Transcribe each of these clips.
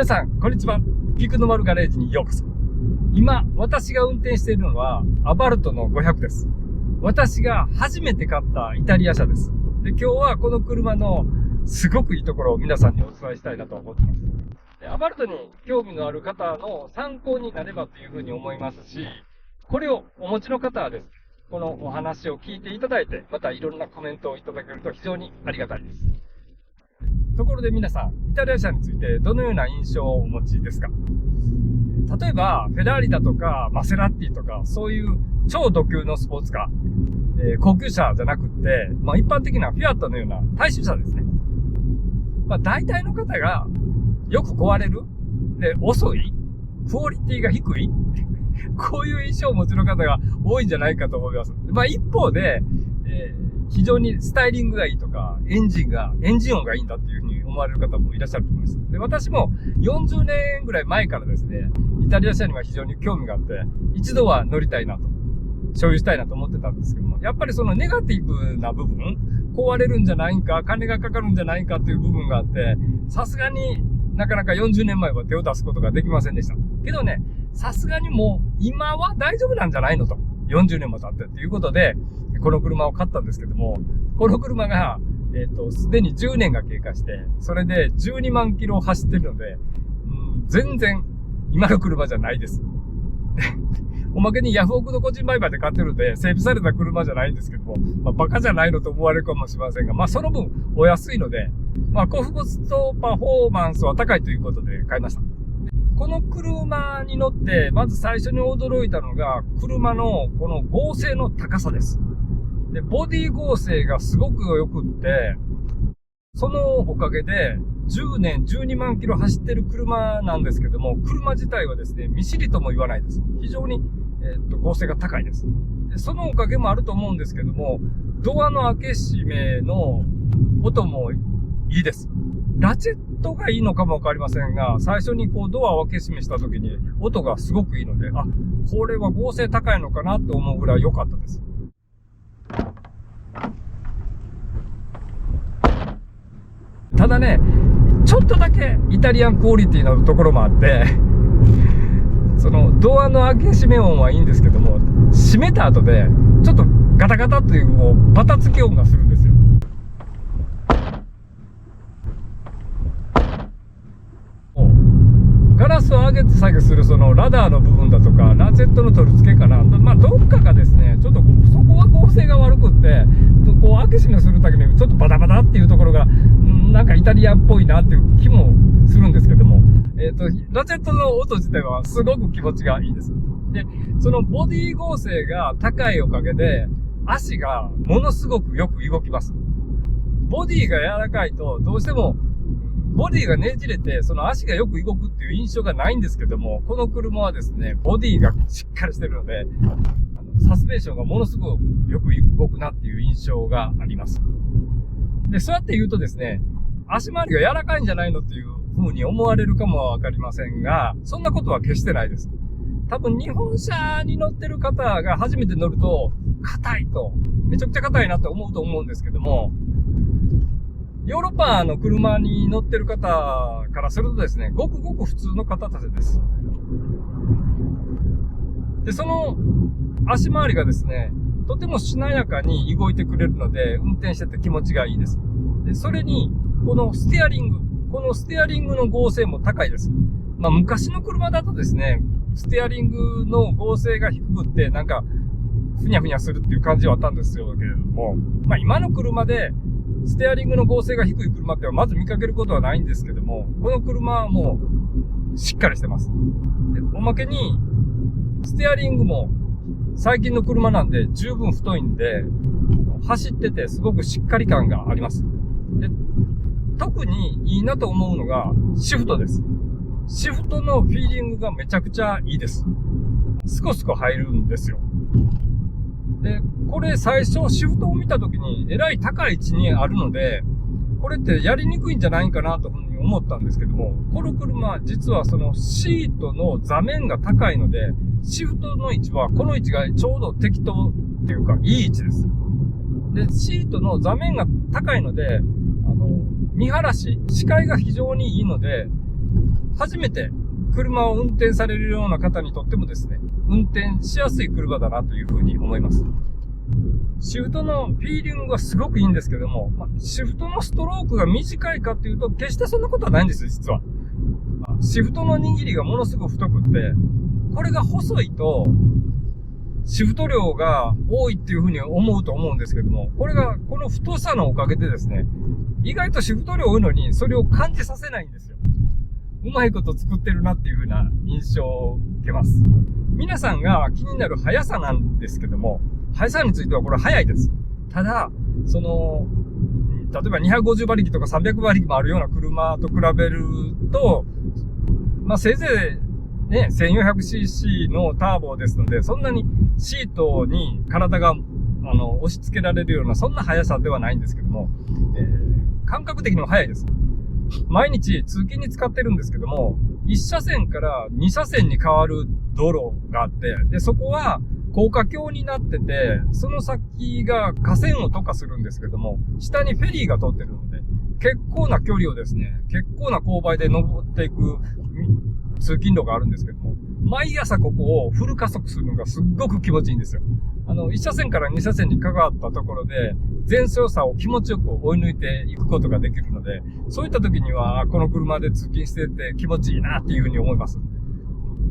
皆さん、こんにちは。ピクノマルガレージにようこそ。今、私が運転しているのは、アバルトの500です。私が初めて買ったイタリア車です。で、今日はこの車のすごくいいところを皆さんにお伝えしたいなと思ってます。で、アバルトに興味のある方の参考になればというふうに思いますし、これをお持ちの方はですね、このお話を聞いていただいて、またいろんなコメントをいただけると非常にありがたいです。ところで皆さん、イタリア車についてどのような印象をお持ちですか？例えば、フェラーリだとか、マセラティとか、そういう超ド級のスポーツカー、高級車じゃなくって、一般的なフィアットのような大衆車ですね。大体の方がよく壊れる、で、遅い、クオリティが低い、こういう印象をお持ちの方が多いんじゃないかと思います。一方で、非常にスタイリングがいいとか、エンジン音がいいんだっていうふうに思われる方もいらっしゃると思います。で、私も40年ぐらい前からですね、イタリア車には非常に興味があって、一度は乗りたいなと、所有したいなと思ってたんですけども、やっぱりそのネガティブな部分、壊れるんじゃないんか、金がかかるんじゃないかっていう部分があって、さすがになかなか40年前は手を出すことができませんでした。けどね、さすがにもう今は大丈夫なんじゃないのと。40年も経ってっていうことで、この車を買ったんですけども、この車が、すでに10年が経過して、それで12万キロ走ってるので、全然今の車じゃないです。おまけにヤフオクの個人売買で買ってるので、整備された車じゃないんですけども、バカじゃないのと思われるかもしれませんが、その分お安いので、コストパフォーマンスは高いということで買いました。この車に乗って、まず最初に驚いたのが、車のこの剛性の高さです。で、ボディ剛性がすごく良くって、そのおかげで、10年12万キロ走ってる車なんですけども、車自体はですね、見知りとも言わないです。非常に、剛性が高いです。で、そのおかげもあると思うんですけども、ドアの開け閉めの音もいいです。ラチェットがいいのかもわかりませんが、最初にドアを開け閉めした時に音がすごくいいので、これは剛性高いのかなと思うぐらい良かったです。ただね、ちょっとだけイタリアンクオリティのところもあって、そのドアの開け閉め音はいいんですけども、閉めた後でちょっとガタガタというバタつき音がするんですよ。ガラスを上げて下げするそのラダーの部分だとか、ラチェットの取り付けかな。どっかがですね、ちょっとそこは剛性が悪くって、開け閉めするだけにちょっとバタバタっていうところが、なんかイタリアっぽいなっていう気もするんですけども、ラチェットの音自体はすごく気持ちがいいです。で、そのボディ剛性が高いおかげで、足がものすごくよく動きます。ボディが柔らかいと、どうしても、ボディがねじれて、その足がよく動くっていう印象がないんですけども、この車はですね、ボディがしっかりしてるので、サスペンションがものすごくよく動くなっていう印象があります。で、そうやって言うとですね、足回りが柔らかいんじゃないのっていう風に思われるかもわかりませんが、そんなことは決してないです。多分日本車に乗ってる方が初めて乗ると、硬いと、めちゃくちゃ硬いなって思うと思うんですけども、ヨーロッパの車に乗ってる方からするとですね、ごくごく普通の方たちです。で、その足回りがですね、とてもしなやかに動いてくれるので、運転してて気持ちがいいです。で、それに、このステアリングの剛性も高いです。昔の車だとですね、ステアリングの剛性が低くって、なんか、ふにゃふにゃするっていう感じはあったんですよけれども、今の車で、ステアリングの剛性が低い車ってはまず見かけることはないんですけども、この車はもうしっかりしてます。で、おまけに、ステアリングも最近の車なんで十分太いんで、走っててすごくしっかり感があります。で、特にいいなと思うのがシフトです。シフトのフィーリングがめちゃくちゃいいです。スコスコ入るんですよ。で、これ最初シフトを見たときにえらい高い位置にあるので、これってやりにくいんじゃないかなというふうに思ったんですけども、この車実はそのシートの座面が高いので、シフトの位置はこの位置がちょうど適当っていうかいい位置です。で、シートの座面が高いので、見晴らし、視界が非常にいいので、初めて車を運転されるような方にとってもですね、運転しやすい車だなというふうに思います。シフトのフィーリングはすごくいいんですけども、シフトのストロークが短いかっていうと、決してそんなことはないんですよ、実は。シフトの握りがものすごく太くって、これが細いと、シフト量が多いっていうふうに思うと思うんですけども、この太さのおかげでですね、意外とシフト量多いのに、それを感じさせないんですよ。うまいこと作ってるなっていう風な印象を受けます。皆さんが気になる速さなんですけども、速さについてはこれ速いです。ただ、例えば250馬力とか300馬力もあるような車と比べると、せいぜいね、1400cc のターボですので、そんなにシートに体が、押し付けられるような、そんな速さではないんですけども、感覚的にも速いです。毎日通勤に使ってるんですけども、1車線から2車線に変わる道路があって、で、そこは高架橋になってて、その先が河川を渡過するんですけども、下にフェリーが通ってるので、結構な距離をですね、結構な勾配で登っていく通勤路があるんですけども、毎朝ここをフル加速するのがすっごく気持ちいいんですよ。1車線から2車線に関わったところで、前走差を気持ちよく追い抜いていくことができるので、そういった時には、この車で通勤してて気持ちいいなっていうふうに思います。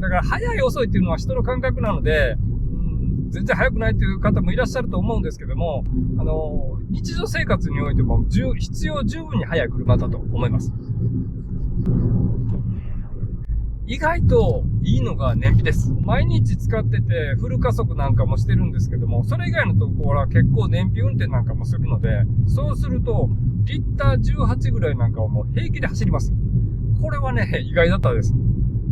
だから、速い遅いっていうのは人の感覚なので、全然速くないという方もいらっしゃると思うんですけども、日常生活においても必要十分に速い車だと思います。意外といいのが燃費です。毎日使っててフル加速なんかもしてるんですけども、それ以外のところは結構燃費運転なんかもするので、そうするとリッター18ぐらいなんかをもう平気で走ります。これはね、意外だったです。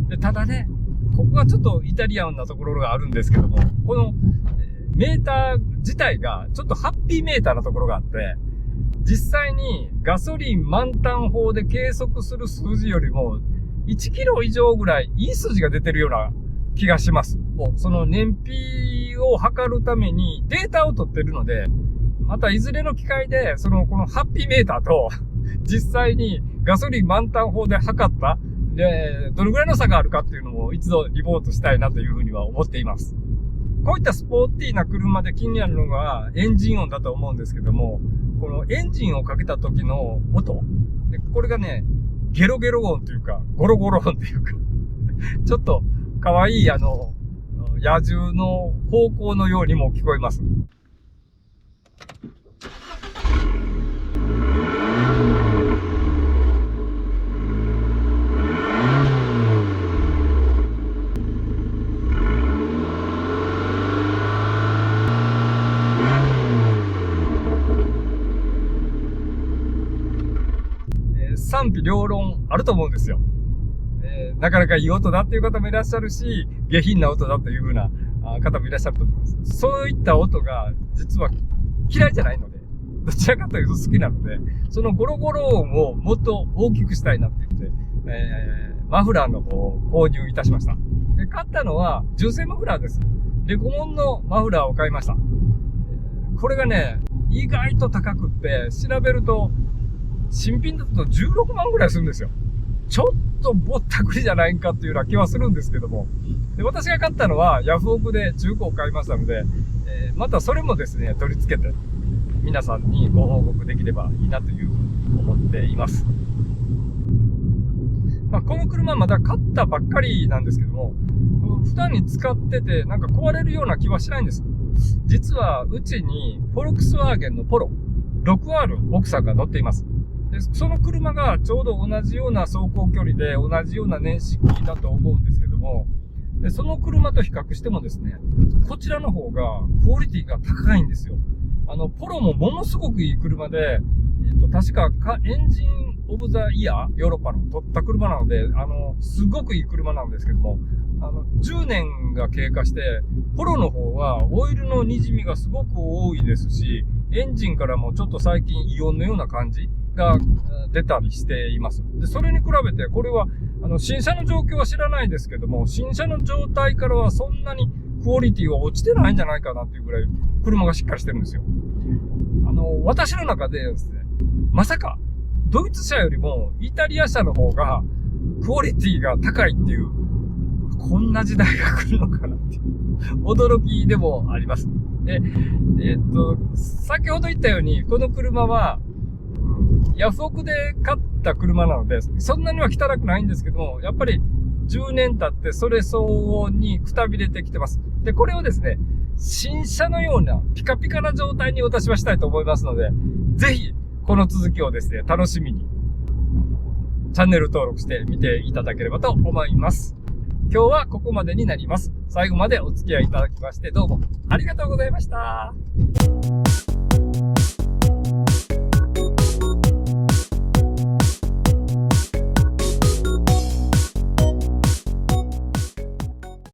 で、ただね、ここがちょっとイタリアンなところがあるんですけども、このメーター自体がちょっとハッピーメーターなところがあって、実際にガソリン満タン法で計測する数字よりも1キロ以上ぐらいいい数字が出てるような気がします。その燃費を測るためにデータを取ってるので、またいずれの機会で、このハッピーメーターと実際にガソリン満タン法で測った、で、どれぐらいの差があるかっていうのも一度リポートしたいなというふうには思っています。こういったスポーティーな車で気になるのがエンジン音だと思うんですけども、このエンジンをかけた時の音。で、これがね、ゲロゲロ音というか、ゴロゴロ音というか、ちょっと可愛い野獣の方向のようにも聞こえます。賛否両論あると思うんですよ。なかなかいい音だっていう方もいらっしゃるし、下品な音だという風な方もいらっしゃると思います。そういった音が実は嫌いじゃないので、どちらかというと好きなので、そのゴロゴロ音をもっと大きくしたいなって言って、マフラーの方を購入いたしました。で、買ったのは純正マフラーです。レコモンのマフラーを買いました。これがね、意外と高くって、調べると、新品だと16万ぐらいするんですよ。ちょっとぼったくりじゃないんかっていうような気はするんですけども。で、私が買ったのはヤフオクで中古を買いましたので、またそれもですね、取り付けて皆さんにご報告できればいいなというふうに思っています。この車まだ買ったばっかりなんですけども、普段に使っててなんか壊れるような気はしないんです。実はうちにフォルクスワーゲンのポロ 6R 奥さんが乗っています。で、その車がちょうど同じような走行距離で同じような年式だと思うんですけども、で、その車と比較してもですね、こちらの方がクオリティが高いんですよ。ポロもものすごくいい車で、確かエンジンオブザイヤー、ヨーロッパの取った車なので、すごくいい車なんですけども、10年が経過して、ポロの方はオイルの滲みがすごく多いですし、エンジンからもちょっと最近イオンのような感じが出たりしています。で、それに比べて、これは、新車の状況は知らないですけども、新車の状態からはそんなにクオリティは落ちてないんじゃないかなっていうぐらい、車がしっかりしてるんですよ。私の中でですね、まさか、ドイツ車よりもイタリア車の方が、クオリティが高いっていう、こんな時代が来るのかなっていう、驚きでもあります。で、先ほど言ったように、この車は、ヤフオクで買った車なので、そんなには汚くないんですけども、やっぱり10年経ってそれ相応にくたびれてきてます。で、これをですね、新車のようなピカピカな状態に私はしたいと思いますので、ぜひこの続きをですね、楽しみにチャンネル登録してみていただければと思います。今日はここまでになります。最後までお付き合いいただきましてどうもありがとうございました。